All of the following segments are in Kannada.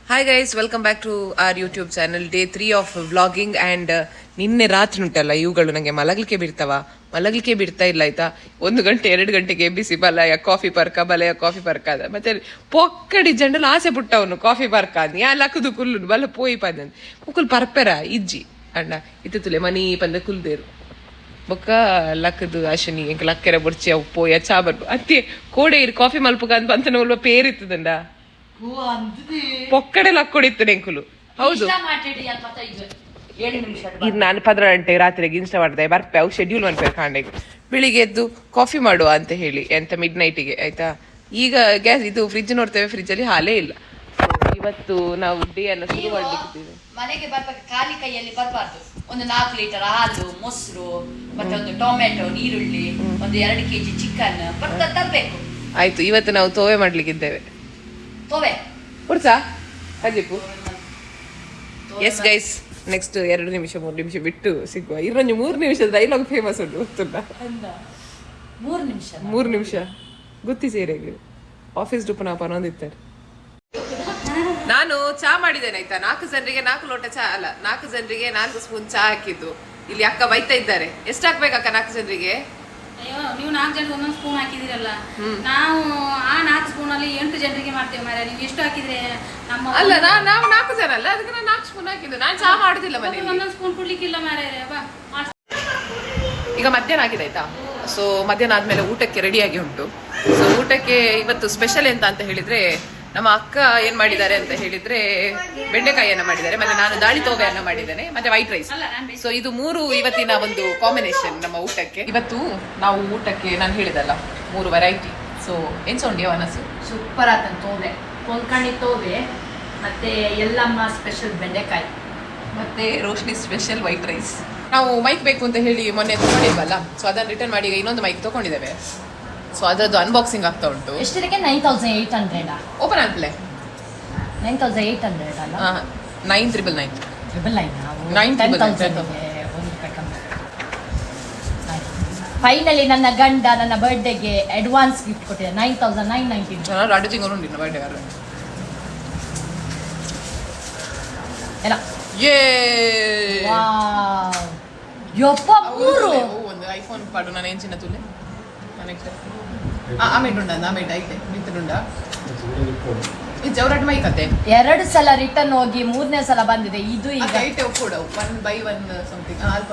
Hi guys, welcome back to our YouTube channel. Day 3 of vlogging. And ನಿನ್ನೆ ರಾತ್ರಿ ಉಂಟಲ್ಲ, ಇವುಗಳು ನನಗೆ ಮಲಗಲಿಕ್ಕೆ ಬಿಡ್ತಾ ಇಲ್ಲ ಆಯ್ತಾ. 1 ಗಂಟೆ 2 ಗಂಟೆಗೆ ಎಬ್ಬಿಸಿ ಬಲಯ ಕಾಫಿ ಪರ್ಕ ಅದ ಮತ್ತೆ ಪೊಕ್ಕಡಿ ಜಂಡಲು ಆಸೆ ಪುಟ್ಟವನು ಕಾಫಿ ಪರ್ಕ ಅದ್ ಯಾ ಲಕ್ಕದು ಕುಲ್ಲು ಬಲ್ಲ ಪೋಯಿ ಪದ ಮುಕ್ಕುಲ್ ಪರ್ಪೆರ ಇಜ್ಜಿ ಅಣ್ಣ ಇತ್ತು ತುಲೆ ಮನಿ ಪಂದ ಕುಲ್ದೇರು ಬೊಕ್ಕ ಲಕ್ಕದು ಅಶನಿ ಎಂಕ ಲಕ್ಕೆರ ಬುರ್ಚಿ ಅವು ಪೋಯ ಚಾ ಬರ್ಬು ಅತ್ತೆ ಕೋಡೆ ಇರು ಕಾಫಿ ಮಲ್ಪಕ ಅಂತ ಬಂತನ ಉಲ್ವ ಪೇರಿತ್ತದಂಡ ಪೊಕ್ಕಡೆ ಲಕ್ಕೊಡಿತ್ತು ಎಂಕುಲು. ಹೌದು, ಇದು ನಾನು 15 ಗಂಟೆ ರಾತ್ರಿಗೆ ಇನ್ಸ್ಟಾ ಮಾಡಿದೆ ಬರ್ಪೆ ಅವು ಶೆಡ್ಯೂಲ್ ಮಾಡ್ಬೇಕು ಕಾಂಡೆಗೆ ಬೆಳಿಗ್ಗೆ ಎದ್ದು ಕಾಫಿ ಮಾಡುವ ಅಂತ ಹೇಳಿ ಎಂತ ಮಿಡ್ ನೈಟಿಗೆ ಆಯ್ತಾ. ಈಗ ಗ್ಯಾಸ್ ಇದು ಫ್ರಿಜ್ ನೋಡ್ತೇವೆ, ಫ್ರಿಜ್ ಅಲ್ಲಿ ಹಾಲೇ ಇಲ್ಲ. ಇವತ್ತು ನಾವು ಡೇ ಅನ್ನು ಶುರು ಮಾಡ್ಲಿಕ್ಕಿದ್ದೇವೆ. ಮನೆಗೆ ಬರ್ಬೇಕು ಖಾಲಿ ಕೈಯಲ್ಲಿ ಬರಬಾರ್ದು. ಒಂದು 4 ಲೀಟರ್ ಹಾಲು, ಮೊಸರು, ಮತ್ತೆ ಒಂದು ಟೊಮೆಟೊ, ನೀರುಳ್ಳಿ, ಒಂದು 2 kg ಚಿಕನ್ ತರಬೇಕು. ಆಯ್ತು, ಇವತ್ತು ನಾವು ತೋವೆ ಮಾಡ್ಲಿಕ್ಕಿದ್ದೇವೆ. ತೋವೆ ಉಡ್ಸಾ ಅಜಿಪು. ಎಸ್ ಗೈಸ್, ನೆಕ್ಸ್ಟ್ 2 ನಿಮಿಷ 3 ನಿಮಿಷ ಬಿಟ್ಟು ಸಿಗುವ. ಇನ್ನೊಂದು 3 ನಿಮಿಷದ ಡೈಲಾಗ್ ಫೇಮಸ್ ಉಂಟು, ಗೊತ್ತುಂಟಾ? 3 ನಿಮಿಷ ಗೊತ್ತಿ ಸೇರೆಗೆ ಆಫೀಸ್ ಡುಪ್ಪನ ಪನೊಂದಿರ್ತಾರೆ. ನಾನು ಚಾ ಮಾಡಿದ್ದೇನೆ ಆಯ್ತಾ. 4 ಜನರಿಗೆ 4 ಲೋಟ ಚಾ ಅಲ್ಲ, 4 ಜನರಿಗೆ 4 ಸ್ಪೂನ್ ಚಾ ಹಾಕಿದ್ದು. ಇಲ್ಲಿ ಅಕ್ಕ ಬೈತಾ ಇದ್ದಾರೆ. ಎಷ್ಟು ಹಾಕ್ಬೇಕಕ್ಕ 4 ಜನರಿಗೆ? ಅಯ್ಯೋ, ನೀವು 4 ಜನರಿಗೆ ಒಂದೊಂದು ಸ್ಪೂನ್ ಹಾಕಿದಿರಲ್ಲ, ನಾವು ಆ 4 ಸ್ಪೂನ್ ಅಲ್ಲಿ 8 ಜನರಿಗೆ ಮಾಡ್ತೇವೆ ಮಾರ್ರೆ. ನೀವು ಎಷ್ಟು ಹಾಕಿದ್ರೆ ನಮ್ಮ ಅಲ್ಲ, ನಾವು 4 ಜನ ಅಲ್ಲ, ಅದಕ್ಕೆ ನಾನು 4 ಸ್ಪೂನ್ ಹಾಕಿದ್ದು. ನಾನು ಚಾ ಮಾಡುದಿಲ್ಲ ಮನೆಯಲ್ಲಿ. ಒಂದೊಂದು ಸ್ಪೂನ್ ಕುಡ್ಲಿಕ್ಕಿಲ್ಲ ಮಾರ್ರೆ. ಈಗ ಮಧ್ಯಾಹ್ನ ಆಗಿದೆ ಆಯ್ತಾ. ಸೊ ಮಧ್ಯಾಹ್ನ ಆದ್ಮೇಲೆ ಊಟಕ್ಕೆ ರೆಡಿಯಾಗಿ ಉಂಟು. ಸೊ ಊಟಕ್ಕೆ ಇವತ್ತು ಸ್ಪೆಷಲ್ ಎಂತ ಅಂತ ಹೇಳಿದ್ರೆ, ನಮ್ಮ ಅಕ್ಕ ಏನ್ ಮಾಡಿದ್ದಾರೆ ಅಂತ ಹೇಳಿದ್ರೆ ಬೆಂಡೆಕಾಯಿಯನ್ನ ಮಾಡಿದ್ದಾರೆ, ಮತ್ತೆ ನಾನು ದಾಳಿ ತೋವೆಯನ್ನ ಮಾಡಿದ್ದೇನೆ, ಮತ್ತೆ ವೈಟ್ ರೈಸ್. ಸೊ ಇದು 3 ಇವತ್ತಿನ ಒಂದು ಕಾಂಬಿನೇಷನ್ ನಮ್ಮ ಊಟಕ್ಕೆ. ಇವತ್ತು ನಾವು ಊಟಕ್ಕೆ ನಾನು ಹೇಳಿದಲ್ಲ 3 ವೆರೈಟಿ. ಸೊ ಏನ್ ಸೌಂಡ್ಯ ಅನಸು ಸೂಪರ್ ಆತನ ತೋವೆ, ಕೊಂಕಣಿ ತೋವೆ, ಮತ್ತೆ ಎಲ್ಲಮ್ಮ ಸ್ಪೆಷಲ್ ಬೆಂಡೆಕಾಯಿ, ಮತ್ತೆ ರೋಶ್ನಿ ಸ್ಪೆಷಲ್ ವೈಟ್ ರೈಸ್. ನಾವು ಮೈಕ್ ಬೇಕು ಅಂತ ಹೇಳಿ ಮೊನ್ನೆ ತಗೊಂಡಿದ್ವಲ್ಲ, ಸೊ ಅದನ್ನ ರಿಟರ್ನ್ ಮಾಡಿ ಈಗ ಇನ್ನೊಂದು ಮೈಕ್ ತಗೊಂಡಿದ್ದೇವೆ. ಸೊ ಅದರದ್ದು ಅನ್ಬಾಕ್ಸಿಂಗ್ ಆಗ್ತಾ ಉಂಟು. ಎಷ್ಟಕ್ಕೆ? 9800 ಓಪನ್ ಆದ್ಮೇಲೆ 9800 ಅಲ್ಲ, 9999 ಫೈನಲಿ ನನ್ನ ಗಂಡ ನನ್ನ ಬರ್ಡೇಗೆ ಅಡ್ವಾನ್ಸ್ ಗಿಫ್ಟ್ ಕೊಟ್ಟಿದೆ 9999. ಎರಡು ತಿಂಗಳು ಉಂಟು ಬರ್ಡೇ ಎಲ್ಲ ಯಪ್ಪ ಮೂರು ಒಂದು ಐಫೋನ್ ಪಾಡು ನಾನು ಏನ್ ಚಿನ್ನ ತುಲೆ ಆಮೇಲೆ ಐತೆ ಮಿತ್ತುಂಡ ಈ ಜವರಟ್ ಮೈ ಕತೆ 2 ಸಲ ರಿಟರ್ನ್ ಹೋಗಿ 3ನೇ ಸಲ ಬಂದಿದೆ. ಇದು ಈಗ ಐತೆ ಕೂಡ 1/1 ಸಮಥಿಂಗ್ ಅಲ್ಪ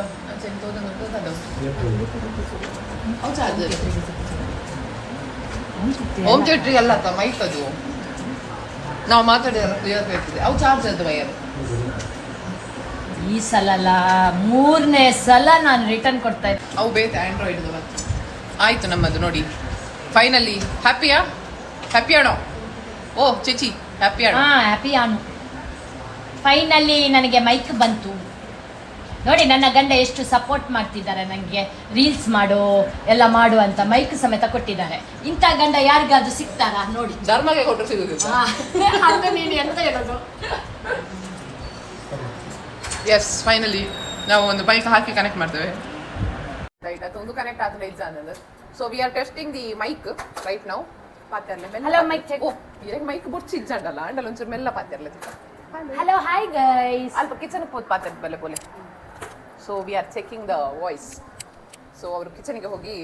ಹೋಮ್ ಥಿಯೇಟ್ರಿ ಅಲ್ಲ ಮೈಕ್ ಅದು ನಾವು ಮಾತಾಡಿದ್ರೆ ಕ್ಲಿಯರ್ ಇರ್ತದೆ. ಅವು ಚಾರ್ಜ್ ಅದು ವೈರ್. ಈ ಸಲ ಅಲ್ಲ 3ನೇ ಸಲ ನಾನು ರಿಟರ್ನ್ ಕೊಡ್ತಾ ಇದ್ದೆ. ಅವು ಬೇತೆ ಆಂಡ್ರಾಯ್ಡ್ ಆಯ್ತು ನಮ್ಮದು ನೋಡಿ. ಫೈನಲಿ ಹ್ಯಾಪಿಯಾ ಆಣೋ? ಓ ಚಿಚಿ ಹ್ಯಾಪಿ ಆಣೋ? ಹ್ಯಾಪಿ ಆಣು. ಫೈನಲಿ ನನಗೆ ಮೈಕ್ ಬಂತು ನೋಡಿ. ನನ್ನ ಗಂಡ ಎಷ್ಟು ಸಪೋರ್ಟ್ ಮಾಡ್ತಿದ್ದಾರೆ ನನಗೆ, ರೀಲ್ಸ್ ಮಾಡು ಎಲ್ಲ ಮಾಡು ಅಂತ ಮೈಕ್ ಸಮೇತ ಕೊಟ್ಟಿದ್ದಾರೆ. ಇಂಥ ಗಂಡ ಯಾರಿಗಾದ್ರೂ ಸಿಗ್ತಾರಾ ನೋಡಿ. ಧರ್ಮಗೆ ಕೊಟ್ಟರು ಸಿಗುದಿಲ್ಲ. ಹಂಗ ನೀನು ಎಂತ ಹೇಳೋದು? ಎಸ್, ಫೈನಲಿ ನಾವು ಒಂದು ಮೈಕ್ ಹಾಕಿ ಕನೆಕ್ಟ್ ಮಾಡ್ತೇವೆ. ರೈಟ್, ಅದು ಒಂದು ಕನೆಕ್ಟ್ ಆದ್ರೆ ಇದ್ದಾನದು. So we are testing the mic right now. ಪಾತ್ಯರ್ಲೆ ಹಲೋ ಮೈಕ್ ಚೆಕ್. ಓ ಈಗ ಮೈಕ್ ಬುಡ್ಸಿ ಇಜ್ಜಂಡಲ್ಲ ಅಂಡಲ್ಲ ಒಂಚೂರು ಮೆಲ್ಲ ಪಾತ್ಯರ್ಲೆ. Hello hi guys. ಅಲ್ಪ ಕಿಚನ್ ಹೋದ್ ಪಾತ್ರದ ಬಲೆ ಬೋಲೆ. So we are checking the voice. So ಅವರು ಕಿಚನ್ಗೆ ಹೋಗಿ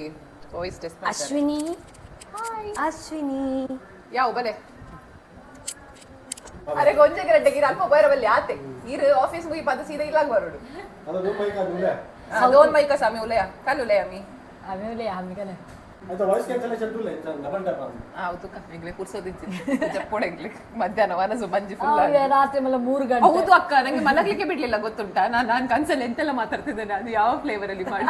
ವಾಯ್ಸ್ ಟೆಸ್ಟ್ ಮಾಡ್ತಾರೆ. ಅಶ್ವಿನಿ, ಅಶ್ವಿನಿ ಯಾವ ಬಲೆ ಅರೆ ಗೊಂಜೆ ಗಡ್ಡೆಗೆ ಅಲ್ಪ ಬೈರಬಲ್ಲಿ ಆತೆ ಇರು ಆಫೀಸ್ ಮುಗಿ ಪದ ಸೀದಾ ಇಲ್ಲಾಗ ಬರೋಡು. दोन माइक आसा आमी उलया काल उलया आमी उलया आमी काल आता वॉइस कॅन्सलेशन टूल आहे डबल टॅप आ तुका वेगळे ಕುರ್ಸೋದಿತ್ತು ಜಪ್ಪೊಡೆಗ್ಲಿ ಮಧ್ಯಾಹ್ನ ವನಸು ಮಂಜಿ ಫುಲ್ ರಾತ್ರಿ ಮಲ್ಲ 3 ಗಂಟೆ. ಹೌದು ಅಕ್ಕ, ನಂಗೆ ಮಲಗಲಿಕ್ಕೆ ಬಿಡ್ಲಿಲ್ಲ ಗೊತ್ತುಂಟಾ. ನಾನು ಕನ್ಸಲ್ಲಿ ಎಂತೆಲ್ಲ ಮಾತಾಡ್ತಿದ್ದೇನೆ, ಅದು ಯಾವ ಫ್ಲೇವರ್ ಅಲ್ಲಿ ಮಾಡಿ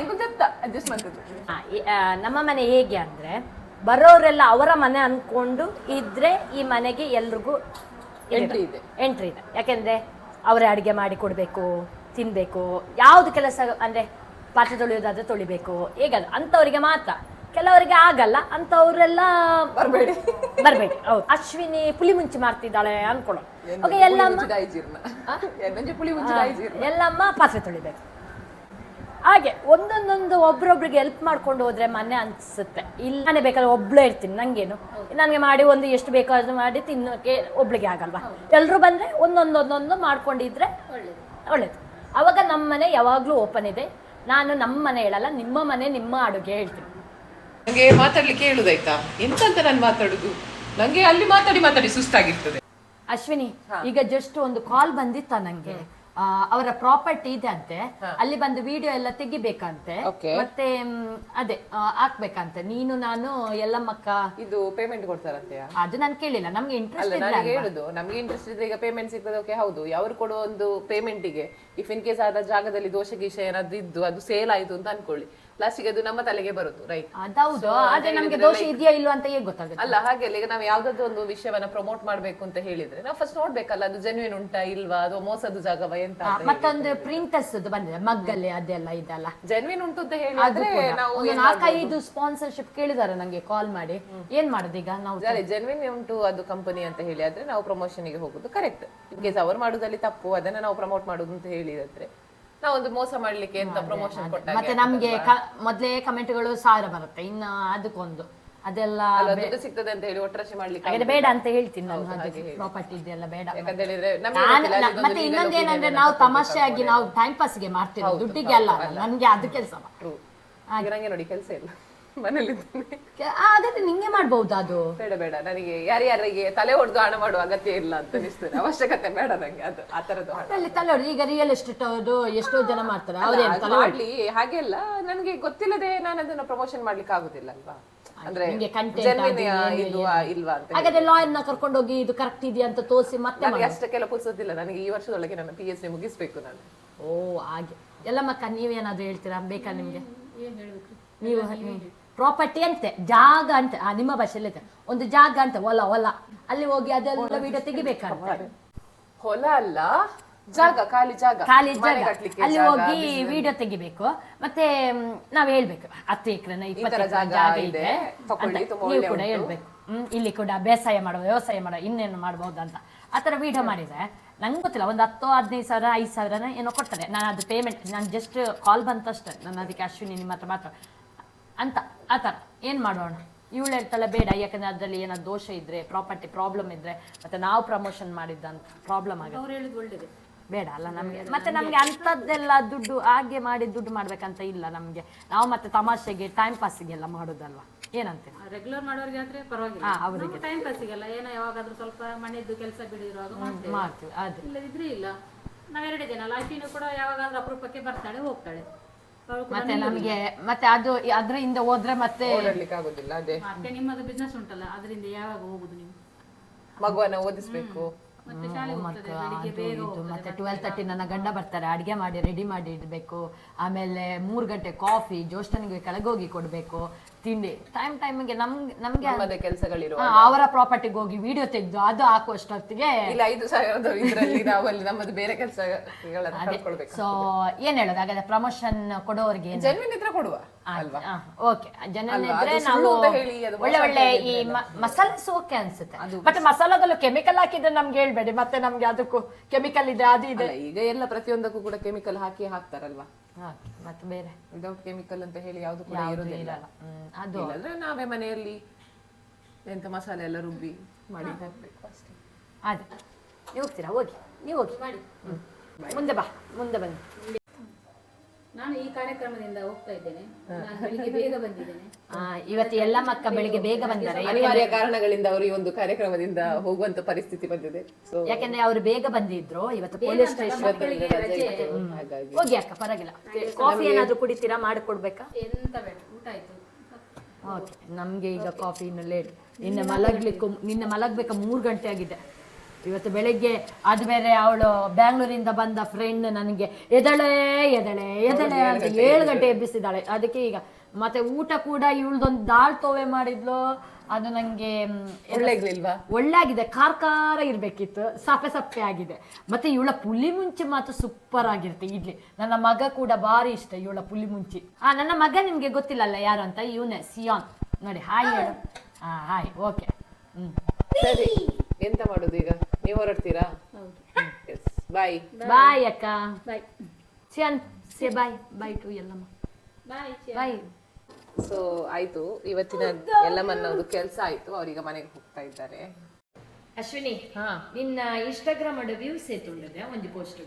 ಈಗ ಜಪ್ತ ಅಡ್ಜಸ್ಟ್ ಮಾಡ್ತಿದ್ದೆ. ನಮ್ಮ ಮನೆ ಹೇಗೆ ಅಂದ್ರೆ ಬರೋರೆಲ್ಲ ಅವರ ಮನೆ ಅನ್ಕೊಂಡು ಇದ್ರೆ ಈ ಮನೆಗೆ ಎಲ್ರಿಗೂ ಎಂಟ್ರಿ ಇದೆ. ಯಾಕೆಂದ್ರೆ ಅವರೇ ಅಡುಗೆ ಮಾಡಿ ಕೊಡಬೇಕು, ತಿನ್ಬೇಕು, ಯಾವ್ದು ಕೆಲಸ ಅಂದ್ರೆ ಪಾತ್ರೆ ತೊಳೆಯೋದಾದ್ರೆ ತೊಳಿಬೇಕು, ಹೇಗಲ್ಲ ಅಂಥವ್ರಿಗೆ ಮಾತ್ರ. ಕೆಲವರಿಗೆ ಆಗಲ್ಲ, ಅಂಥವ್ರೆಲ್ಲ ಬರಬೇಡಿ. ಹೌದು, ಅಶ್ವಿನಿ ಪುಳಿ ಮುಂಚಿ ಮಾಡ್ತಿದ್ದಾಳೆ ಅನ್ಕೊಳ್ಳೋ. ಓಕೆ, ಎಲ್ಲಮ್ಮ ಪಾತ್ರೆ ತೊಳಿಬೇಕು. ಹಾಗೆ ಒಂದೊಂದೊಂದು ಒಬ್ರೊಬ್ರಿಗೆ ಹೆಲ್ಪ್ ಮಾಡ್ಕೊಂಡು ಹೋದ್ರೆ ಮನೆ ಅನ್ಸುತ್ತೆ. ಇಲ್ಲ ನಾನೇ ಬೇಕಾದ್ರೆ ಒಬ್ಳೇ ಇರ್ತೀನಿ, ನಂಗೇನು ನನಗೆ ಮಾಡಿ ಒಂದು ಎಷ್ಟು ಬೇಕೋ ಅದು ಮಾಡಿ ತಿನ್ನೋಕೆ ಒಬ್ಳಿಗೆ ಆಗಲ್ವಾ. ಎಲ್ಲರೂ ಬಂದರೆ ಒಂದೊಂದೊಂದೊಂದು ಮಾಡ್ಕೊಂಡಿದ್ರೆ ಒಳ್ಳೇದು. ಅವಾಗ ನಮ್ಮ ಮನೆ ಯಾವಾಗಲೂ ಓಪನ್ ಇದೆ. ನಾನು ನಮ್ಮ ಮನೆ ಹೇಳಲ್ಲ, ನಿಮ್ಮ ಮನೆ ನಿಮ್ಮ ಅಡುಗೆ ಹೇಳ್ತೀನಿ. ನಂಗೆ ಮಾತಾಡ್ಲಿಕ್ಕೆ ಹೇಳುದಾಯ್ತಾ, ಎಂತಂತ ನಾನು ಮಾತಾಡುದು, ನಂಗೆ ಅಲ್ಲಿ ಮಾತಾಡಿ ಮಾತಾಡಿ ಸುಸ್ತಾಗಿರ್ತದೆ. ಅಶ್ವಿನಿ, ಈಗ ಜಸ್ಟ್ ಒಂದು ಕಾಲ್ ಬಂದಿತ್ತ ನಂಗೆ, ಅವರ ಪ್ರಾಪರ್ಟಿ ಇದೆ ಅಂತೆ, ಅಲ್ಲಿ ಬಂದು ವಿಡಿಯೋ ಎಲ್ಲ ತೆಗಿಬೇಕಂತೆ, ಮತ್ತೆ ಅದೇ ಹಾಕ್ಬೇಕಂತೆ. ನೀನು ನಾನು ಎಲ್ಲಮ್ಮಕ್ಕ ಇದು ಪೇಮೆಂಟ್ ಕೊಡ್ತಾರಂತೆ? ಅದು ನಾನು ಕೇಳಿಲ್ಲ, ನಮ್ಗೆ ಇಂಟ್ರೆಸ್ಟ್ ಇಲ್ಲ. ಹೇಳುದು ನಮ್ಗೆ ಇಂಟ್ರೆಸ್ಟ್ ಇದ್ರೆ ಈಗ ಪೇಮೆಂಟ್ ಸಿಗ್ತದೆ. ಓಕೆ, ಹೌದು, ಅವರು ಕೊಡುವ ಒಂದು ಪೇಮೆಂಟಿಗೆ ಇಫ್ ಇನ್ ಕೇಸ್ ಆದ ಜಾಗದಲ್ಲಿ ದೋಷ ಗೀಷ ಏನಾದ್ರು ಇದ್ದು ಅದು ಸೇಲ್ ಆಯ್ತು ಅಂತ ಅನ್ಕೊಳ್ಳಿ, ಲಾಸ್ಟಿಗೆ ಅದು ನಮ್ಮ ತಲೆಗೆ ಬರುದು, ರೈಟ್? ಅದೌದು, ಆದ್ರೆ ನಮ್ಗೆ ದೋಷ ಇದೆಯಾ ಇಲ್ವಾ ಅಂತ ಹೇಗೆ ಗೊತ್ತಾಗುತ್ತೆ? ಅಲ್ಲ, ಹಾಗೆ ಈಗ ನಾವು ಯಾವ್ದಾದ್ರು ಒಂದು ವಿಷಯವನ್ನ ಪ್ರಮೋಟ್ ಮಾಡ್ಬೇಕು ಅಂತ ಹೇಳಿದ್ರೆ ನಾವು ಫಸ್ಟ್ ನೋಡ್ಬೇಕಲ್ಲ, ಅದು ಜೆನ್ಯೂನ್ ಉಂಟಾ ಇಲ್ವಾ, ಅದು ಮೋಸದ ಜಾಗವಾ ಎಂತ. ಮತ್ತೊಂದು ಪ್ರಿಂಟರ್ಸ್ ಬಂದಿದೆ ಮಗ್ಗಲ್ಲಿ, ಅದೆಲ್ಲ ಇದೆಲ್ಲ ಜೆನ್ಯೂನ್ ಉಂಟು ಅಂತ ಹೇಳಿದ್ರೆ ನಾವು 4-5 ಸ್ಪಾನ್ಸರ್ಶಿಪ್ ಕೇಳಿದಾರೆ ನಂಗೆ ಕಾಲ್ ಮಾಡಿ. ಏನ್ ಮಾಡುದು ಈಗ ನಾವು? ಜೆನ್ಯೂನ್ ಉಂಟು ಅದು ಕಂಪನಿ ಅಂತ ಹೇಳಿ ಆದ್ರೆ ನಾವು ಪ್ರಮೋಷನ್ ಗೆ ಹೋಗುದು ಕರೆಕ್ಟ್. ಇನ್ ಕೇಸ್ ಅವ್ರು ಮಾಡುದಲ್ಲಿ ತಪ್ಪು, ಅದನ್ನ ನಾವು ಪ್ರಮೋಟ್ ಮಾಡುದು ಅಂತ ಹೇಳಿದ್ರೆ ನಾವೊಂದು ಮೋಸ ಮಾಡ್ಲಿಕ್ಕೆ ಅಂತ ಪ್ರಮೋಷನ್ ಕೊಟ್ಟ. ಮತ್ತೆ ನಮ್ಗೆ ಮೊದ್ಲೇ ಕಮೆಂಟ್ಗಳು 1000 ಬರುತ್ತೆ, ಇನ್ನು ಅದಕ್ಕೊಂದು ಅದೆಲ್ಲ ದುಡ್ಡು ಸಿಗ್ತದೆ ಅಂತ ಹೇಳಿ ಒಟ್ಟರಾಶಿ ಮಾಡ್ಲಿಕ್ಕೆ ಹಾಗೆ ಬೇಡ ಅಂತ ಹೇಳ್ತೀನಿ ನಾನು. ಪ್ರಾಪರ್ಟಿ ಇದೆಲ್ಲ ಬೇಡ ಯಾಕಂತ ಹೇಳಿದ್ರೆ ಮತ್ತೆ ಇನ್ನೊಂದೇನಂದ್ರೆ ನಾವು ತಮಾಷೆಯಾಗಿ ನಾವು ಟೈಮ್ ಪಾಸ್ಗೆ ಮಾಡ್ತೀವಿ, ದುಡ್ಡಿಗೆ ಅಲ್ಲ. ನನ್ಗೆ ಅದು ಕೆಲಸ ನಂಗೆ ನೋಡಿ ಕೆಲಸ ಇಲ್ಲ, ಮನೇಲಿ ಅದೇ ನಿಂಗೆ ಮಾಡ್ಬಹುದು. ಅದು ಬೇಡ ಬೇಡ, ನನಗೆ ಯಾರ್ಯಾರಿಗೆ ತಲೆ ಹೊಡೆದು ಹಣ ಮಾಡುವ ಅಗತ್ಯ ಇಲ್ಲ ಅಂತ ಅನಿಸ್ತದೆ, ಅವಶ್ಯಕತೆ ಬೇಡ ನಂಗೆ ಅದು ಆ ತರದ್ದು ಹಣ. ಅಲ್ಲಿ ತಲೆ ಹೊಡೆದು ಈಗ ರಿಯಲ್ ಎಸ್ಟೇಟ್ ಅವರು ಎಷ್ಟೋ ಜನ ಮಾಡ್ತಾರೆ, ಅವ್ರೇನು ತಲೆ ಮಾಡ್ಲಿ ಹಾಗೆಲ್ಲ. ನನಗೆ ಗೊತ್ತಿಲ್ಲದೆ ನಾನು ಅದನ್ನ ಪ್ರಮೋಷನ್ ಮಾಡ್ಲಿಕ್ಕೆ ಆಗುದಿಲ್ಲ ಅಲ್ವಾ, ಅಂದ್ರೆ ಇಲ್ವಾ ಅಂತ. ಹಾಗಾದ್ರೆ ಲಾಯರ್ ನ ಕರ್ಕೊಂಡು ಹೋಗಿ ಇದು ಕರೆಕ್ಟ್ ಇದೆಯಾ ಅಂತ ತೋರಿಸಿ ಮತ್ತೆ ನನಗೆ ಅಷ್ಟಕ್ಕೆಲ್ಲ ಪುರ್ಸೋದಿಲ್ಲ. ನನಗೆ ಈ ವರ್ಷದೊಳಗೆ ನನ್ನ PhD ಮುಗಿಸ್ಬೇಕು ನಾನು. ಓ ಹಾಗೆ ಎಲ್ಲ ಮಕ್ಕ ನೀವೇನಾದ್ರು ಹೇಳ್ತೀರಾ ಬೇಕಾ ನಿಮ್ಗೆ? ನೀವು ಪ್ರಾಪರ್ಟಿ ಅಂತೆ, ಜಾಗ ಅಂತ ನಿಮ್ಮ ಭಾಷೆಯಲ್ಲಿ ಒಂದು ಜಾಗ ಅಂತ, ಹೊಲ ಅಲ್ಲಿ ಹೋಗಿ ಅದೆಲ್ಲ ವಿಡಿಯೋ ತೆಗಿಬೇಕಂತ. ಹೊಲ ಅಲ್ಲ, ಜಾಗ, ಖಾಲಿ ಜಾಗ ಅಲ್ಲಿ ಹೋಗಿ ವಿಡಿಯೋ ತೆಗಿಬೇಕು. ಮತ್ತೆ ನಾವ್ ಹೇಳ್ಬೇಕು 10 ಎಕರೆ 20 ಎಕರೆ ಜಾಗ ಇದೆ ನೀವು ಕೂಡ ಹೇಳ್ಬೇಕು. ಇಲ್ಲಿ ಕೂಡ ಬೇಸಾಯ ಮಾಡುವ, ವ್ಯವಸಾಯ ಮಾಡುವ, ಇನ್ನೇನು ಮಾಡಬಹುದು ಅಂತ ಆ ತರ ವಿಡಿಯೋ ಮಾಡಿದ್ರೆ ನಂಗೆ ಗೊತ್ತಿಲ್ಲ, ಒಂದು 10-15 ಸಾವಿರ 5,000 ಏನೋ ಕೊಡ್ತಾರೆ. ನಾನು ಅದು ಪೇಮೆಂಟ್, ನಾನು ಜಸ್ಟ್ ಕಾಲ್ ಬಂತಷ್ಟೇ, ನಾನು ಅದಕ್ಕೆ ಅಶ್ವಿನಿ ನಿಮ್ಮ ಹತ್ರ ಮಾತ್ರ ಅಂತ ಆ ಥರ ಏನು ಮಾಡೋಣ. ಇವಳು ಹೇಳ್ತಾಳೆ ಬೇಡ, ಯಾಕಂದ್ರೆ ಅದರಲ್ಲಿ ಏನಾದ್ರು ದೋಷ ಇದ್ರೆ, ಪ್ರಾಪರ್ಟಿ ಪ್ರಾಬ್ಲಮ್ ಇದ್ರೆ ಮತ್ತೆ ನಾವು ಪ್ರಮೋಷನ್ ಮಾಡಿದ್ದಂತ ಪ್ರಾಬ್ಲಮ್ ಆಗುತ್ತೆ, ಬೇಡ ಅಲ್ಲ ನಮಗೆ. ಮತ್ತೆ ನಮಗೆ ಅಂಥದ್ದೆಲ್ಲ ದುಡ್ಡು ಹಾಗೆ ಮಾಡಿ ದುಡ್ಡು ಮಾಡ್ಬೇಕಂತ ಇಲ್ಲ ನಮಗೆ. ನಾವು ಮತ್ತೆ ತಮಾಷೆಗೆ ಟೈಮ್ ಪಾಸಿಗೆಲ್ಲ ಮಾಡೋದಲ್ವಾ, ಏನಂತೆ ರೆಗ್ಯುಲರ್ ಮಾಡೋರಿಗೆ ಆದ್ರೆ ಪರವಾಗಿಲ್ಲ, ಅವರಿಗೆ ಟೈಮ್ ಪಾಸಿಗೆಲ್ಲ ಏನೋ ಯಾವಾಗಾದ್ರೂ ಸ್ವಲ್ಪ ಮನೆಯದ್ದು ಕೆಲಸ ಬಿಡಿರುವಾಗ ಮಾಡ್ತೀವಿ. ಅದೇ ಇಲ್ಲದಿದ್ರೆ ಇಲ್ಲ. ನಾವೆರಡೇ ಜನ, ಲೈಫಿನೂ ಕೂಡ ಯಾವಾಗಾದ್ರೂ ಅಪರೂಪಕ್ಕೆ ಬರ್ತಾಳೆ ಹೋಗ್ತಾಳೆ. ಮತ್ತೆ ನಮಗೆ ಮತ್ತೆ ಅದು ಅದರಿಂದ ಹೋದ್ರೆ ಮತ್ತೆ ಆಗುದಿಲ್ಲ. ಅದೇ ಮತ್ತೆ ನಿಮ್ಮದು ಬಿಸ್ನೆಸ್ ಉಂಟಲ್ಲ, ಅದರಿಂದ ಯಾವಾಗ ಹೋಗುದು ನೀವು? ಮಗುವನ್ನ ಓದಿಸ್ಬೇಕು, ಮತ್ತೆ ಶಾಲೆ ಮತ್ತೆ 12:30 ನನ್ನ ಗಂಡ ಬರ್ತಾರೆ, ಅಡಿಗೆ ಮಾಡಿ ರೆಡಿ ಮಾಡಿ ಇಡ್ಬೇಕು. ಆಮೇಲೆ 3 ಗಂಟೆ ಕಾಫಿ, ಜ್ಯೋಷ್ಠನಿಗೆ ಕೆಳಗೆ ಹೋಗಿ ಕೊಡ್ಬೇಕು, ತಿಂಡಿ ಟೈಮ್ಗೆ ನಮ್ಗೆ ಕೆಲಸಗಳಿರುವ ಅವರ ಪ್ರಾಪರ್ಟಿಗೆ ಹೋಗಿ ವಿಡಿಯೋ ತೆಗೆದು ಅದು ಹಾಕುವಷ್ಟೊತ್ತಿಗೆ ಇಲ್ಲ 5,000 ಇದರಲ್ಲಿ ನಾವಲ್ಲಿ ನಮ್ಮದು ಬೇರೆ ಕೆಲಸಗಳನ್ನ ಕಳ್ಕೊಳ್ಬೇಕು. ಸೊ ಏನ್ ಹೇಳೋದು, ಹಾಗಾದ್ರೆ ಪ್ರಮೋಷನ್ ಕೊಡೋರಿಗೆ ಜನ್ವಿನ್ ಇದ್ರೆ ಕೊಡುವ ಅಲ್ವಾ? ಓಕೆ, ಜನ ಇದ್ರೆ ನಾವು ಒಳ್ಳೆ ಒಳ್ಳೆ ಈ ಮಸಾಲಾಸ್ ಓಕೆ ಅನ್ಸುತ್ತೆ. ಮತ್ತೆ ಮಸಾಲಾದಲ್ಲೂ ಕೆಮಿಕಲ್ ಹಾಕಿದ್ರೆ ನಮ್ಗೆ ಹೇಳ್ಬೇಡಿ, ಮತ್ತೆ ನಮ್ಗೆ ಅದಕ್ಕೂ ಕೆಮಿಕಲ್ ಇದೆ ಅದು ಇದೆ. ಈಗ ಎಲ್ಲ ಪ್ರತಿಯೊಂದಕ್ಕೂ ಕೂಡ ಕೆಮಿಕಲ್ ಹಾಕ್ತಾರಲ್ವಾ, ಮತ್ತೆ ಬೇರೆ ವಿದೌಟ್ ಕೆಮಿಕಲ್ ಅಂತ ಹೇಳಿ ಯಾವ್ದು ಕೂಡ ಇರೋದಿಲ್ಲ. ಅದು ಇಲ್ಲದ್ರೆ ನಾವೇ ಮನೆಯಲ್ಲಿ ಎಂತ ಮಸಾಲೆ ಎಲ್ಲ ರುಬ್ಬಿ ಮಾಡಿ ಹಾಕ್ಬೇಕು ಅಷ್ಟೇ. ಅದೇ ನೀವು ಹೋಗ್ತೀರಾ? ಹೋಗಿ, ನೀವು ಹೋಗಿ ಮಾಡಿ. ಮುಂದೆ ಬನ್ನಿ. ನಾನು ಈ ಕಾರ್ಯಕ್ರಮದಿಂದ ಹೋಗ್ತಾ ಇದ್ದೇನೆ, ನಾನು ಬೆಳಿಗ್ಗೆ ಬೇಗ ಬಂದಿದ್ದೇನೆ. ಇವತ್ತು ಎಲ್ಲ ಮಕ್ಕ ಬೆಳಿಗ್ಗೆ ಬೇಗ ಬಂದರೆ ಅನಿವಾರ್ಯ ಕಾರಣಗಳಿಂದ ಅವರು ಈ ಒಂದು ಕಾರ್ಯಕ್ರಮದಿಂದ ಹೋಗುವಂತ ಪರಿಸ್ಥಿತಿ ಬಂದಿದೆ. ಯಾಕಂದ್ರೆ ಅವರು ಬೇಗ ಬಂದಿದ್ರು ಇವತ್ತು ಪೊಲೀಸ್ ಸ್ಟೇಷನ್. ಹೋಗಿ ಅಕ್ಕ, ಪರವಾಗಿಲ್ಲ. ಕಾಫಿ ಏನಾದ್ರು ಕುಡಿತೀರಾ? ಮಾಡಿಕೊಡ್ಬೇಕಾ? ಎಂತ ಬೇಡ, ಊಟ ಆಯ್ತು. ಓಕೆ, ನಮ್ಗೆ ಈಗ ಕಾಫಿ ಇನ್ನು ಲೇಟ್. ನಿನ್ನೆ ಮಲಗ್ಬೇಕಾ 3 ಗಂಟೆ ಆಗಿದೆ. ಇವತ್ತು ಬೆಳಿಗ್ಗೆ ಅದು ಬೇರೆ ಅವಳು ಬ್ಯಾಂಗ್ಳೂರಿಂದ ಬಂದ ಫ್ರೆಂಡ್ ನನಗೆ ಎದಳೆ ಅಂತ 7 ಗಂಟೆ ಎಬ್ಬಿಸಿದ್ದಾಳೆ. ಅದಕ್ಕೆ ಈಗ ಮತ್ತೆ ಊಟ ಕೂಡ ಇವಳ್ದೊಂದು ದಾಲ್ ತೋವೆ ಮಾಡಿದ್ಲು, ಅದು ನಂಗೆ ಒಳ್ಳೆ ಆಗಿದೆ. ಖಾರ ಇರ್ಬೇಕಿತ್ತು, ಸಪ್ಪೆ ಆಗಿದೆ. ಮತ್ತೆ ಇವಳ ಪುಲಿ ಮುಂಚಿ ಮಾತ್ರ ಸೂಪರ್ ಆಗಿರುತ್ತೆ ಇಡ್ಲಿ. ನನ್ನ ಮಗ ಕೂಡ ಭಾರಿ ಇಷ್ಟ ಇವಳ ಪುಲಿ ಮುಂಚಿ. ನನ್ನ ಮಗ ನಿಮ್ಗೆ ಗೊತ್ತಿಲ್ಲಲ್ಲ ಯಾರು ಅಂತ, ಇವನೇ ಸಿಯಾನ್. ನೋಡಿ, ಹಾಯ್ ಹೇಳು. ಹಾಯ್. ಓಕೆ, ಸರಿ. ಎಂತ ಮಾಡುದು ಈಗ? ನೀವು ಹೊರಡ್ತೀರಾ? ಬಾಯ್ ಬಾಯ್ ಅಕ್ಕ. Bye Siyan, say bye to ಎಲ್ಲಮ್ಮ. ಬಾಯ್. ಸೊ ಆಯ್ತು, ಇವತ್ತಿನ ಎಲ್ಲ ಮನ್ನೊಂದು ಕೆಲಸ ಆಯ್ತು. ಅವ್ರೀಗ ಮನೆಗೆ ಹೋಗ್ತಾ ಇದ್ದಾರೆ. ಅಶ್ವಿನಿ, ಹಾ, ನಿನ್ನ ಇನ್ಸ್ಟಾಗ್ರಾಮ್ ಅಡ ವ್ಯೂಸ್ ಏತುಂಡದೆ ಒಂದು ಪೋಸ್ಟ್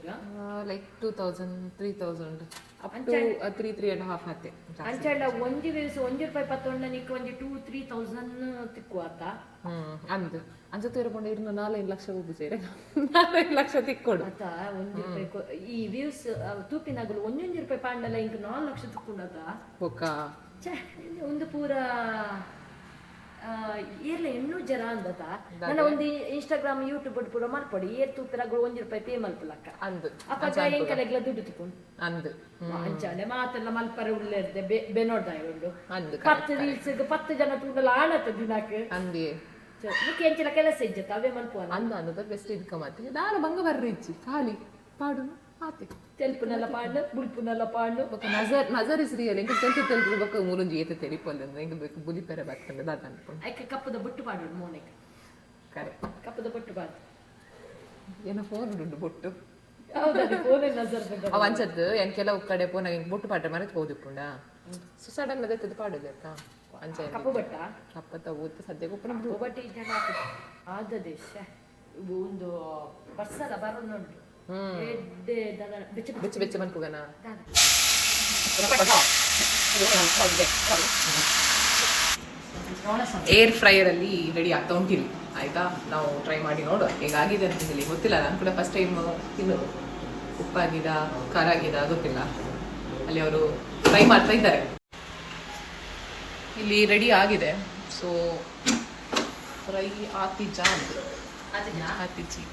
ಲೈಕ್ 2000 3000 ಅಪ್ ಟು 3.5 ಅತ್ತೆ. ಅಂಚಲ್ಲ ಒಂಜಿ ವ್ಯೂಸ್ ₹1 ಪತ್ತೊಂಡ ನಿಕ್ ಒಂಜಿ 2-3,000 ತಿಕ್ಕುವಾತ. ಅಂದು ಅಂಜತ್ತು ಇರಕೊಂಡು ಇನ್ನು 4 ಲಕ್ಷ ಹೋಗು ಸೇರೆ 4 ಲಕ್ಷ ತಿಕ್ಕೊಡು ಆತ ₹1 ಈ ವ್ಯೂಸ್ ತೂಪಿನಾಗಲು ₹1 ಪಾಂಡಲ ಇಂಕ 4 ಲಕ್ಷ ತಿಕ್ಕೊಂಡದ ಬೊಕ್ಕ ಛೆ ಒಂದು ಪೂರ ಏರ್ಲ ಇನ್ನೂ ಜರ ಅಂದದ ನನ್ನ ಒಂದು ಇನ್ಸ್ಟಾಗ್ರಾಮ್ ಯೂಟ್ಯೂಬ್ ಪೂರ ಮಲ್ಪಡಿ ಏರ್ ತೂಪಿನಾಗಲು ₹1 ಪೇ ಮಲ್ಪಲಕ್ಕ ಅಂದು ಅಪ್ಪ ಎಂಕಲೆಗ್ಲ ದುಡ್ಡು ತಿಕ್ಕೊಂಡು ಅಂದು ಅಂಚಾನೆ ಮಾತೆಲ್ಲ ಮಲ್ಪರೆ ಉಳ್ಳೇರ್ದೆ ಬೆನೋಡ್ದಾಯ ಉಂಡು ಅಂದು 10 ರೀಲ್ಸ್ 10 ಜನ ತೂಂಡಲ ಆಣತ್ತ ದಿನಕ್ಕೆ ಅಂದಿ ಮುಖ್ಯ ಎಂಚಿನ ಕೆಲಸ ಇಜ್ಜತ್ತ ಅವೇ ಮಲ್ಪುವಲ್ಲ ಅಂದ ಅನ್ನೋದ ಬೆಸ್ಟ್ ಇನ್ಕಮ್ ಆತಿ. ನಾನು ಬಂಗ ಬರ್ರಿ ಇಚ್ಚಿ ಖಾಲಿ ಪಾಡು ಆತಿ ತೆಲ್ಪುನೆಲ್ಲ ಪಾಂಡು ಬುಲ್ಪುನೆಲ್ಲ ಪಾಂಡು ಬೊಕ್ಕ ನಜರ್ ಇಸ್ ರಿಯಲ್ ಎಂಕ ತೆಲ್ಪು ಬೊಕ್ಕ ಮೂಲೊಂಜಿ ಏತ ತೆರಿಪೊಲ್ಲ ಎಂಕ ಬೇಕು ಬುಲಿ ಪೆರೆ ಬರ್ತಂಡ ದಾದ ಅನ್ಕೊಂಡು ಐಕೆ ಕಪ್ಪದ ಬೊಟ್ಟು ಪಾಡು ಮೋನೆಗೆ ಕರೆ ಕಪ್ಪದ ಬೊಟ್ಟು ಪಾಡು ಏನೋ ಫೋನ್ ಉಂಡು ಬೊಟ್ಟು ಹೌದು ಫೋನೇ ನಜರ್ ಬಂದ ಅವ ಅಂಚದ್ದು ಏನ್ ಕೆಲವು ಕಡೆ ಫೋನ್ ಬೊಟ್ಟು ಪಾಡ್ರೆ ಮರೆತು ಹೋದಿಪ್ಪುಂಡ ಸೊ ಸಡನ್ ಅದೆತ್ತದು ಪಾಡೋದು ಅಕ್ಕ ಅಂಚೆ ಕಪ್ಪು ಬಟ್ಟ ಕಪ್ಪತ್ತ ಓದ್ತು ಸದ್ಯಕ್ಕೆ ಉಪ್ಪನ ಕಪ್ಪು ಬಟ್ಟೆ ಜನ ಆದ ದೇಶ ಒಂದು ಬರ್ಸಲ ಬರೋನುಂಟು ಎಡ್ಡೆ ದಾದ ಬೆಚ್ಚ ಬೆಚ್ಚ ಬೆಚ್ಚ ಮನ್ಪುಗನ ಏರ್ ಫ್ರೈಯರ್ ಅಲ್ಲಿ ರೆಡಿ ಆಗ್ತಾ ಉಂಟಿಲ್ಲ ಆಯ್ತಾ. ನಾವು ಟ್ರೈ ಮಾಡಿ ನೋಡುವ ಹೇಗಾಗಿದೆ ಅಂತ ಹೇಳಿ. ಗೊತ್ತಿಲ್ಲ, ನಾನು ಕೂಡ ಫಸ್ಟ್ ಟೈಮ್ ತಿನ್ನೋದು. ಉಪ್ಪಾಗಿದ ಖಾರ ಆಗಿದ ಗೊತ್ತಿಲ್ಲ. ಅಲ್ಲಿ ಅವರು ಫ್ರೈ ಮಾಡ್ತಾ ಇದ್ದಾರೆ. ಇಲ್ಲಿ ರೆಡಿ ಆಗಿದೆ. ಸೊ ಫ್ರೈ ಆತಿಜ ಆತಿಜಿ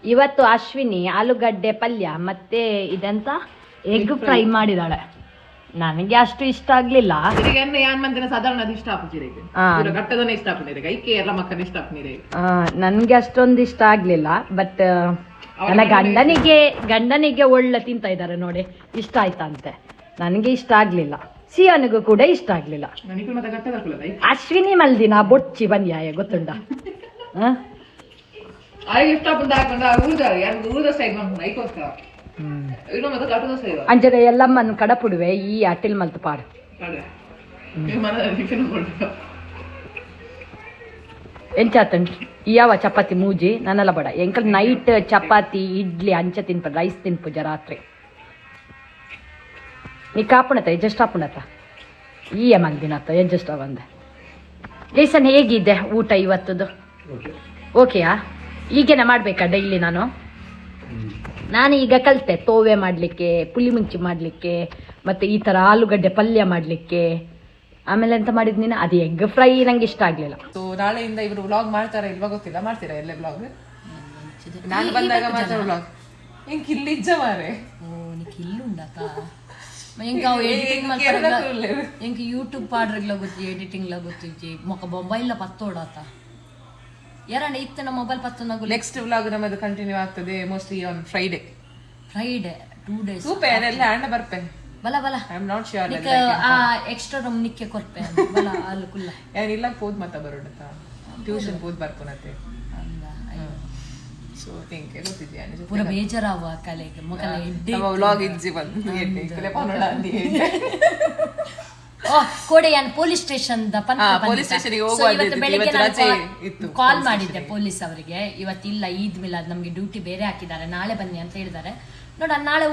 ಇವತ್ತು ಅಶ್ವಿನಿ ಆಲೂಗಡ್ಡೆ ಪಲ್ಯ ಮತ್ತೆ ಇದೆಂತ ಎಗ್ ಫ್ರೈ ಮಾಡಿದಾಳೆ. ನನಗೆ ಅಷ್ಟು ಇಷ್ಟ ಆಗ್ಲಿಲ್ಲ. ಸಾಧಾರಣ ಇಷ್ಟ ಆಗ್ತಿದೆ ಇಷ್ಟ ಆಗ್ತಿದೆ ಕೈಕೆ ಎಲ್ಲ ಮಕ್ಕಳು ಇಷ್ಟ ಆಗ್ತಿದೆ. ನನ್ಗೆ ಅಷ್ಟೊಂದು ಇಷ್ಟ ಆಗ್ಲಿಲ್ಲ. ಬಟ್ ನನ್ನ ಗಂಡನಿಗೆ ಒಳ್ಳೆ ತಿಂತ ಇದ್ದಾರೆ ನೋಡಿ, ಇಷ್ಟ ಆಯ್ತಂತೆ. ನನಗೆ ಇಷ್ಟ ಆಗ್ಲಿಲ್ಲ, ಸಿಯಾನಿಗೂ ಕೂಡ ಇಷ್ಟ ಆಗ್ಲಿಲ್ಲ. ಅಶ್ವಿನಿ ಮಲ್ದಿನ ಬೊಚ್ಚಿ ಬನ್ಯಾಯ ಗೊತ್ತುಂಡ. ಅಂಜದ ಎಲ್ಲಮ್ಮನ್ ಕಡಪುಡುವೆ ಈ ಅಟ್ಟಿಲ್ ಮಲ್ತು ಪಾಡು ಎಂಚಾತಂಟ್ ಯಾವ ಚಪಾತಿ ಮೂಜಿ ನನ್ನಲ್ಲ ಬಡ ಎಂಕಲ್ ನೈಟ್ ಚಪಾತಿ ಇಡ್ಲಿ ಅಂಚ ತಿನ್ಪ ರೈಸ್ ತಿನ್ಪುಜ ರಾತ್ರಿ ನೀ ಕಾಪುಣತ ಎಜ್ಜಸ್ಟ್ ಆಪುಣತ ಈ ಮಲ್ದಿನತ್ತ ಎಜ್ಜಸ್ಟ್ ಬಂದೆ. ಜೈಸನ್ ಹೇಗಿದೆ ಊಟ ಇವತ್ತದು? ಓಕೆಯಾ? ಈಗೇನ ಮಾಡ್ಬೇಕಾ ಡೈಲಿ? ನಾನು ಈಗ ಕಲಿತೆ ತೋವೆ ಮಾಡಲಿಕ್ಕೆ, ಪುಳಿ ಮುಂಚಿ ಮಾಡಲಿಕ್ಕೆ, ಮತ್ತು ಈ ಥರ ಆಲೂಗಡ್ಡೆ ಪಲ್ಯ ಮಾಡಲಿಕ್ಕೆ. ಆಮೇಲೆ ಎಂತ ಮಾಡಿದ್ ನೀನು? ಅದು ಎಗ್ ಫ್ರೈ ನಂಗೆ ಇಷ್ಟ ಆಗಲಿಲ್ಲ. ಸೊ ನಾಳೆಯಿಂದ ಇವರು ವ್ಲಾಗ್ ಮಾಡ್ತಾರ ಇಲ್ವಾ ಗೊತ್ತಿಲ್ಲ. ಮಾಡ್ತೀರಾ ಎಲ್ಲ ವ್ಲಾಗ್? ನಾನು ಬಂದಾಗ ಮಾಡ್ತಾರೆ ವ್ಲಾಗ್. ಹೆಂಗೆ ಕಿಲ್ಲಿಜ್ಜ ಮಾರೆ ಎಡಿಟಿಂಗ್ ಎಂಕ ಯೂಟ್ಯೂಬ್ ಪಾಡ್ರಿಗ್ಲ ಗೊತ್ತಿ, ಎಡಿಟಿಂಗ್ಲ ಗೊತ್ತಿಜ್ಜಿ ಮೊಕ ಮೊಬೈಲ್ ಪತ್ತೋಡಾತ ಯಾರಣ್ಣ ಇತ್ತ ನಮ್ಮ ಮೊಬೈಲ್ ಪತ್ತೊಂದಾಗ. ನೆಕ್ಸ್ಟ್ ವ್ಲಾಗ್ ನಮ್ಮದು ಕಂಟಿನ್ಯೂ ಆಗ್ತದೆ mostly on Friday 2 days. Super ಎಲ್ಲ ಅಣ್ಣ ಬರ್ಪೆ ಬಲ ಬಲ ಐ ಆಮ್ ನಾಟ್ ಶ್ಯೂರ್ ಆ ಎಕ್ಸ್ಟ್ರಾ ರೂಮ್ ನಿಕ್ಕೆ ಕೊರ್ಪೆ ಬಲ ಅಲ್ಲ ಕುಲ್ಲ ಏನಿಲ್ಲ ಪೋದ್ ಮತ್ತ ಬರೋಡತ ಟ್ಯೂಷನ್ ಪೋದ್ ಬರ್ಕೊನತೆ ಸೊ ಥಿಂಕ್ ಗೊತ್ತಿದ್ಯಾ ಪೂರ ಬೇಜಾರಾವ ಕಲೆಗೆ ಮಗಲ ಎಡ್ಡೆ ನಮ್ಮ ವ್ಲಾಗ್ ಇಜ್ಜಿ ಬಂದು ಎಡ್ಡೆ ಕಲೆ ಪನೋಡ ಅಂದಿ ಕೋಡೆಯಾನ್ ಪೊಲೀಸ್ ಸ್ಟೇಷನ್ ಪೊಲೀಸ್ ಸ್ಟೇಷನ್ ಕಾಲ್ ಮಾಡಿದ್ದೆ ಪೊಲೀಸ್ ಅವರಿಗೆ. ಇವತ್ತಿಲ್ಲ, ಈದ್ ಮಿಲಾದ್ ನಮ್ಗೆ ಡ್ಯೂಟಿ ಬೇರೆ ಹಾಕಿದ್ದಾರೆ, ನಾಳೆ ಬನ್ನಿ ಅಂತ ಹೇಳಿದ್ದಾರೆ. ನೋಡ ನಾಳೆ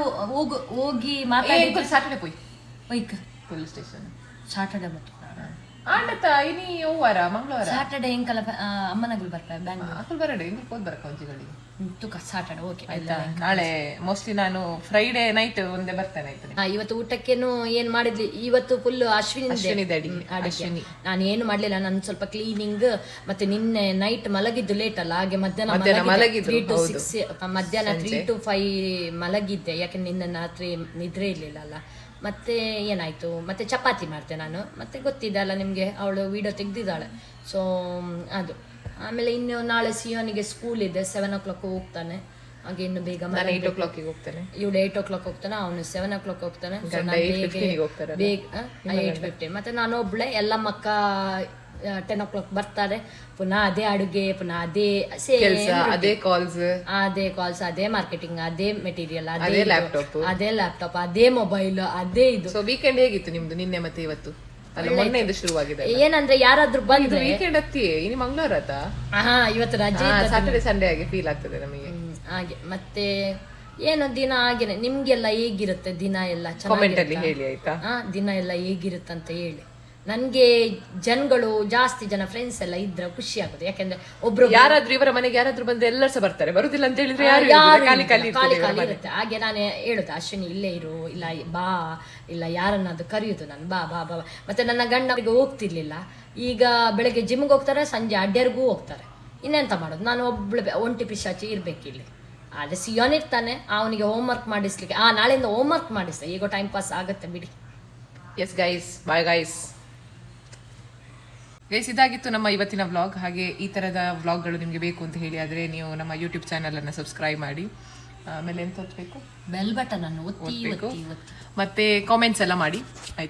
ಹೋಗಿ ಮಾತಾಡಿ ಸಾಟರ್ಡೆ ಪೋಯ್ ಪೊಲೀಸ್ ಸ್ಟೇಷನ್ ಸಾಟರ್ಡೆ ಮತ್ತು ಆಂಡತ ಇನಿ ಓವಾರ ಮಂಗಳವಾರ ಸಾಟರ್ಡೆ ಎಂಕಲ ಅಮ್ಮನಗಳು ಬರ್ತಾರೆ ಬ್ಯಾಂಗ್ಳೂರ್ ಅಕಲ್ ಬರಡೆ ಇಂಗ್ ಪೋದ್ ಬರಕ ಒಂಜಿಗಡಿ ತುಕ ಸಾಟರ್ಡೆ ಓಕೆ ಆಯ್ತಾ. ನಾಳೆ ಮೋಸ್ಟ್ಲಿ ನಾನು ಫ್ರೈಡೆ ನೈಟ್ ಒಂದೇ ಬರ್ತೇನೆ ಆಯ್ತು. ಇವತ್ತು ಊಟಕ್ಕೇನು ಏನ್ ಮಾಡಿದ್ಲಿ? ಇವತ್ತು ಫುಲ್ ಅಶ್ವಿನಿ. ನಾನು ಏನು ಮಾಡ್ಲಿಲ್ಲ, ನಾನು ಸ್ವಲ್ಪ ಕ್ಲೀನಿಂಗ್ ಮತ್ತೆ ನಿನ್ನೆ ನೈಟ್ ಮಲಗಿದ್ದು ಲೇಟ್ ಅಲ್ಲ, ಹಾಗೆ ಮಧ್ಯಾಹ್ನ 3 to 6 ಮಧ್ಯಾಹ್ನ 3 to 5 ಮಲಗಿದ್ದೆ. ಯಾಕಂದ್ರೆ ನಿನ್ನೆ ರಾತ್ರಿ ನಿದ್ರೆ ಇರ್ಲಿಲ್ಲ ಅಲ್ಲ. ಮತ್ತೆ ಏನಾಯ್ತು, ಮತ್ತೆ ಚಪಾತಿ ಮಾಡ್ತೆ ನಾನು. ಮತ್ತೆ ಗೊತ್ತಿದೆ ಅಲ್ಲ ನಿಮ್ಗೆ, ಅವಳು ವಿಡಿಯೋ ತೆಗ್ದಿದ್ದಾಳೆ. ಸೊ ಅದು ಆಮೇಲೆ ಇನ್ನು ನಾಳೆ ಸಿಯೋನಿಗೆ ಸ್ಕೂಲ್ ಇದೆ, 7 o'clock ಹೋಗ್ತಾನೆ. ಹಾಗೆ ಇನ್ನು ಬೇಗ 8 o'clock ಹೋಗ್ತಾನೆ. ಇವಳು 8 o'clock ಹೋಗ್ತಾನೆ, ಅವನು 7 o'clock ಹೋಗ್ತಾನೆ. ಬೇಗ 8:50. ಮತ್ತೆ ನಾನು ಒಬ್ಳೆ, ಎಲ್ಲ ಮಕ್ಕ 10 o'clock ಬರ್ತಾರೆ, ಪುನಃ ಅದೇ ಅಡುಗೆ, ಪುನಃ ಅದೇ ಕೆಲಸ, ಅದೇ ಕಾಲ್ಸ್, ಅದೇ ಮಾರ್ಕೆಟಿಂಗ್, ಅದೇ ಮೆಟೀರಿಯಲ್, ಅದೇ ಲ್ಯಾಪ್ಟಾಪ್, ಅದೇ ಮೊಬೈಲ್, ಅದೇ ಇದು. ಸೊ ವೀಕೆಂಡ್ ಹೇಗಿತ್ತು ನಿಮ್ದು ನಿನ್ನೆ ಮತ್ತೆ ಇವತ್ತು? ಅಲ್ಲ ಮೊನ್ನೆಯಿಂದ ಶುರುವಾಗಿದೆ. ಏನಂದ್ರೆ ಯಾರಾದ್ರೂ ಬಂದ್ರೆ ವೀಕೆಂಡ್ ಹತ್ತಿಯೇ ಇನ್ನು ಮಂಗಳವಾರ ಆತಾ? ಇವತ್ತು ರಜೆ, ಸಾಟರ್ಡೆ ಸಂಡೇ ಆಗಿ ಫೀಲ್ ಆಗ್ತದೆ ನಮಗೆ ಹಾಗೆ. ಮತ್ತೆ ಏನೋ ದಿನ ಹಾಗೇನೆ. ನಿಮ್ಗೆಲ್ಲ ಹೇಗಿರುತ್ತೆ ದಿನ ಎಲ್ಲ? ಕಾಮೆಂಟ್ ಅಲ್ಲಿ ಹೇಳಿ ಆಯ್ತಾ? ದಿನ ಎಲ್ಲ ಹೇಗಿರುತ್ತೆ ಅಂತ ಹೇಳಿ. ನನ್ಗೆ ಜನಗಳು ಜಾಸ್ತಿ ಜನ ಫ್ರೆಂಡ್ಸ್ ಎಲ್ಲ ಇದ್ರೆ ಖುಷಿ ಆಗುತ್ತೆ. ಯಾಕಂದ್ರೆ ಒಬ್ರು ಯಾರಾದ್ರೂ ಇವರ ಮನೆಗೆ ಯಾರಾದ್ರೂ ಬಂದ್ರೆ ಎಲ್ಲರೂ ಸಹ ಬರ್ತಾರೆ, ಬರುದಿಲ್ಲ ಅಂತ ಹೇಳಿದ್ರೆ ಖಾಲಿ ಇರುತ್ತೆ. ಹಾಗೆ ನಾನು ಹೇಳುದು, ಅಶ್ವಿನಿ ಇಲ್ಲೇ ಇರು, ಇಲ್ಲ ಬಾ, ಇಲ್ಲ ಯಾರನ್ನಾದ್ರು ಕರೆಯುದು ನಾನು, ಬಾ ಬಾ ಬಾ. ಮತ್ತೆ ನನ್ನ ಗಂಡನಿಗೆ ಹೋಗ್ತಿರ್ಲಿಲ್ಲ, ಈಗ ಬೆಳಗ್ಗೆ ಜಿಮ್ಗೆ ಹೋಗ್ತಾರೆ, ಸಂಜೆ ಅಡ್ಡರ್ಗೂ ಹೋಗ್ತಾರೆ. ಇನ್ನೆಂತ ಮಾಡೋದು, ನಾನು ಒಬ್ಳು ಒಂಟಿ ಪಿಶಾಚಿ ಇರ್ಬೇಕು ಇಲ್ಲಿ. ಆದ್ರೆ ಸಿಯೋನ್ ಇರ್ತಾನೆ, ಅವನಿಗೆ ಹೋಮ್ವರ್ಕ್ ಮಾಡಿಸ್ಲಿಕ್ಕೆ ನಾಳೆಯಿಂದ ಹೋಮ್ವರ್ಕ್ ಮಾಡಿಸ್ತೆ, ಈಗ ಟೈಮ್ ಪಾಸ್ ಆಗುತ್ತೆ ಬಿಡಿ. Yes guys, bye guys. ಇದಾಗಿತ್ತು ನಮ್ಮ ಇವತ್ತಿನ ವ್ಲಾಗ್. ಹಾಗೆ ಈ ತರದ ವ್ಲಾಗ್ಗಳು ನಿಮಗೆ ಬೇಕು ಅಂತ ಹೇಳಿ ಆದ್ರೆ ನೀವು ನಮ್ಮ ಯೂಟ್ಯೂಬ್ ಚಾನಲ್ ಅನ್ನು ಸಬ್ಸ್ಕ್ರೈಬ್ ಮಾಡಿ. ಆಮೇಲೆ ಎಂತ ಒತ್ತಬೇಕು? ಬೆಲ್ ಬಟನ್ ಅನ್ನು ಒತ್ತಿ ಮತ್ತೆ ಕಾಮೆಂಟ್ಸ್ ಎಲ್ಲ ಮಾಡಿ ಆಯ್ತು.